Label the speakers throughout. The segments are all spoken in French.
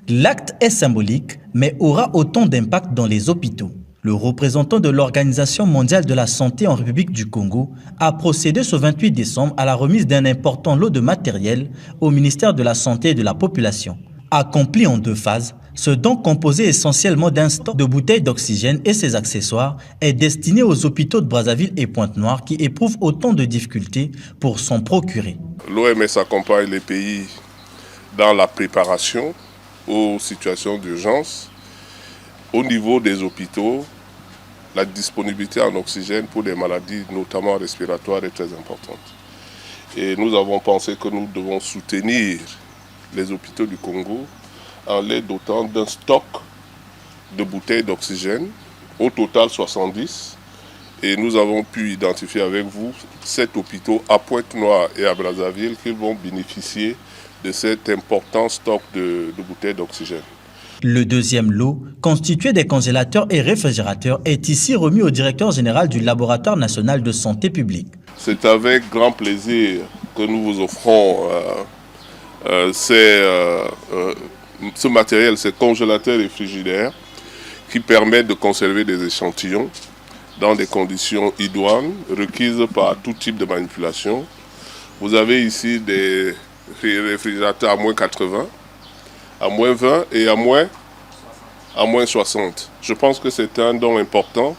Speaker 1: L'acte est symbolique, mais aura autant d'impact dans les hôpitaux. Le représentant de l'Organisation mondiale de la santé en République du Congo a procédé ce 28 décembre à la remise d'un important lot de matériel au ministère de la Santé et de la Population. Accompli en 2 phases, ce don composé essentiellement d'un stock de bouteilles d'oxygène et ses accessoires est destiné aux hôpitaux de Brazzaville et Pointe-Noire qui éprouvent autant de difficultés pour s'en procurer.
Speaker 2: L'OMS accompagne les pays dans la préparation aux situations d'urgence. Au niveau des hôpitaux, la disponibilité en oxygène pour des maladies, notamment respiratoires, est très importante. Et nous avons pensé que nous devons soutenir les hôpitaux du Congo en les dotant d'un stock de bouteilles d'oxygène, au total 70. Et nous avons pu identifier avec vous 7 hôpitaux à Pointe-Noire et à Brazzaville qui vont bénéficier de cet important stock de bouteilles d'oxygène.
Speaker 1: Le deuxième lot, constitué des congélateurs et réfrigérateurs, est ici remis au directeur général du Laboratoire national de santé publique.
Speaker 2: C'est avec grand plaisir que nous vous offrons ce matériel, ces congélateurs et frigidaires qui permettent de conserver des échantillons dans des conditions idoines requises par tout type de manipulation. Vous avez ici des réfrigérateurs à moins 80, à moins 20 et à moins 60. Je pense que c'est un don important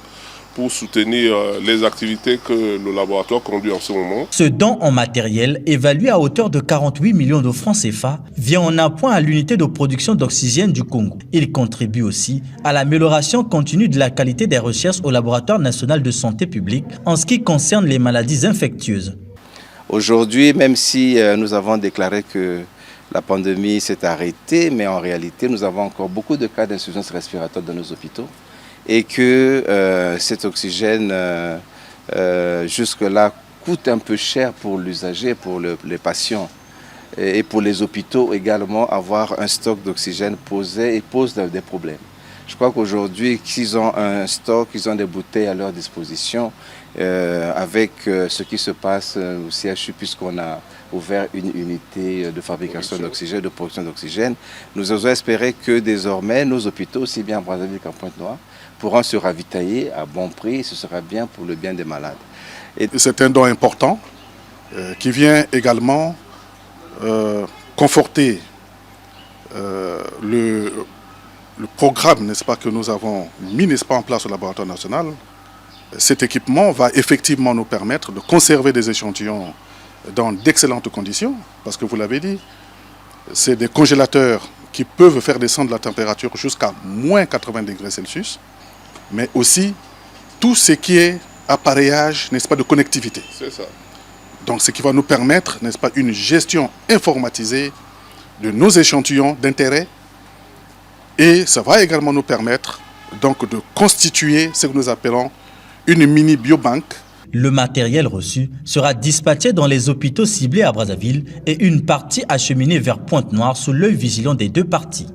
Speaker 2: pour soutenir les activités que le laboratoire conduit en ce moment.
Speaker 1: Ce don en matériel, évalué à hauteur de 48 millions de francs CFA, vient en appoint à l'unité de production d'oxygène du Congo. Il contribue aussi à l'amélioration continue de la qualité des recherches au Laboratoire national de santé publique en ce qui concerne les maladies infectieuses.
Speaker 3: Aujourd'hui, même si nous avons déclaré que la pandémie s'est arrêtée, mais en réalité, nous avons encore beaucoup de cas d'insuffisance respiratoire dans nos hôpitaux et que cet oxygène, jusque-là, coûte un peu cher pour l'usager, pour les patients et pour les hôpitaux également. Avoir un stock d'oxygène pose des problèmes. Je crois qu'aujourd'hui, s'ils ont un stock, ils ont des bouteilles à leur disposition, avec ce qui se passe au CHU, puisqu'on a ouvert une unité de fabrication d'oxygène, de production d'oxygène, nous osons espérer que désormais, nos hôpitaux, aussi bien à Brazzaville qu'à Pointe-Noire, pourront se ravitailler à bon prix, ce sera bien pour le bien des malades.
Speaker 4: C'est un don important qui vient également conforter le programme, n'est-ce pas, que nous avons mis, n'est-ce pas, en place au laboratoire national. Cet équipement va effectivement nous permettre de conserver des échantillons dans d'excellentes conditions, parce que vous l'avez dit, c'est des congélateurs qui peuvent faire descendre la température jusqu'à moins 80 degrés Celsius, mais aussi tout ce qui est appareillage, n'est-ce pas, de connectivité.
Speaker 2: C'est ça.
Speaker 4: Donc ce qui va nous permettre, n'est-ce pas, une gestion informatisée de nos échantillons d'intérêt. Et ça va également nous permettre donc de constituer ce que nous appelons une mini biobank.
Speaker 1: Le matériel reçu sera dispatché dans les hôpitaux ciblés à Brazzaville et une partie acheminée vers Pointe-Noire sous l'œil vigilant des 2 parties.